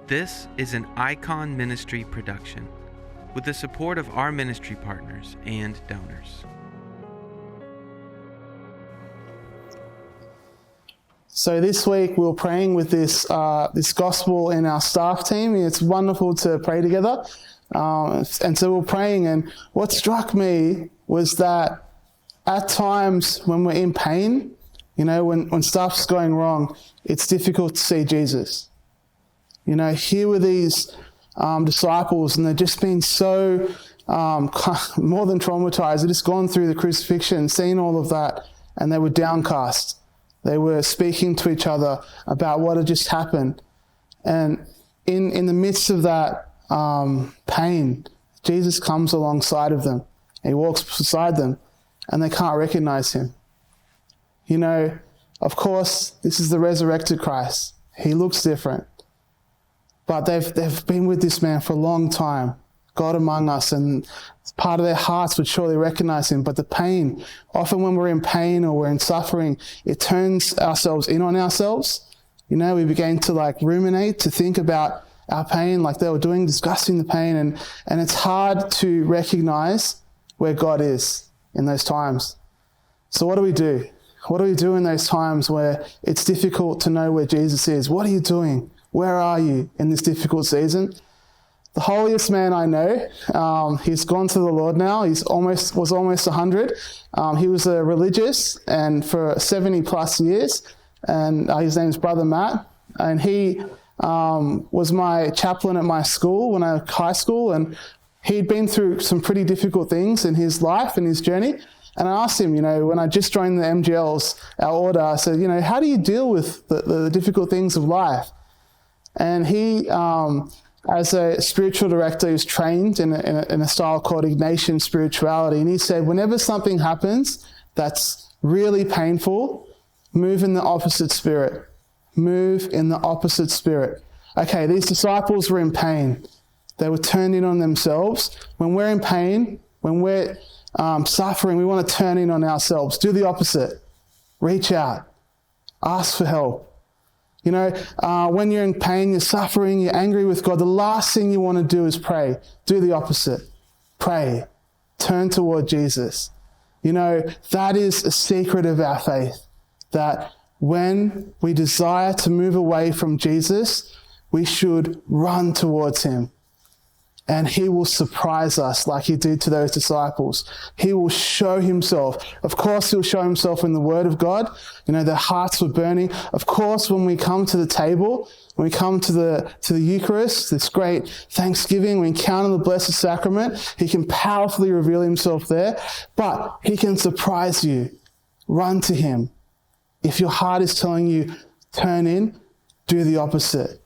This is an Icon Ministry production with the support of our ministry partners and donors. So this week we were praying with this gospel in our staff team. It's wonderful to pray together. And so we were praying, and what struck me was that at times when we're in pain, when stuff's going wrong, it's difficult to see Jesus. Here were these disciples, and they've just been so more than traumatized. They've just gone through the crucifixion, seen all of that, and they were downcast. They were speaking to each other about what had just happened. And in the midst of that pain, Jesus comes alongside of them. He walks beside them, and they can't recognize him. Of course, this is the resurrected Christ. He looks different. But they've been with this man for a long time, God among us, and part of their hearts would surely recognize him. But the pain, often when we're in pain or we're in suffering, it turns ourselves in on ourselves. We begin to ruminate, to think about our pain like they were doing, discussing the pain, and it's hard to recognize where God is in those times. So what do we do? What do we do in those times where it's difficult to know where Jesus is? What are you doing? Where are you in this difficult season? The holiest man I know, he's gone to the Lord now. Was almost 100. He was a religious and for 70 plus years, and his name's Brother Matt, and he was my chaplain at my school when I was high school, and he'd been through some pretty difficult things in his life and his journey. And I asked him, when I just joined the MGLs, our order, I said, how do you deal with the difficult things of life? And he, as a spiritual director, he was trained in a style called Ignatian spirituality. And he said, whenever something happens that's really painful, move in the opposite spirit. Move in the opposite spirit. Okay, these disciples were in pain. They were turned in on themselves. When we're in pain, when we're suffering, we want to turn in on ourselves. Do the opposite. Reach out. Ask for help. When you're in pain, you're suffering, you're angry with God, the last thing you want to do is pray. Do the opposite. Pray. Turn toward Jesus. That is a secret of our faith, that when we desire to move away from Jesus, we should run towards him. And he will surprise us like he did to those disciples. He will show himself. Of course, he'll show himself in the word of God. Their hearts were burning. Of course, when we come to the table, when we come to the Eucharist, this great Thanksgiving, we encounter the Blessed Sacrament, he can powerfully reveal himself there, but he can surprise you. Run to him. If your heart is telling you, turn in, do the opposite.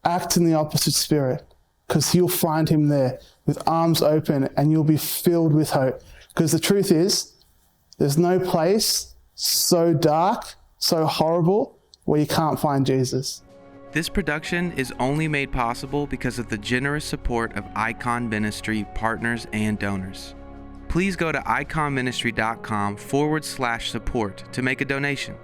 Act in the opposite spirit. Because you'll find him there with arms open, and you'll be filled with hope. Because the truth is, there's no place so dark, so horrible, where you can't find Jesus. This production is only made possible because of the generous support of Icon Ministry partners and donors. Please go to iconministry.com/support to make a donation.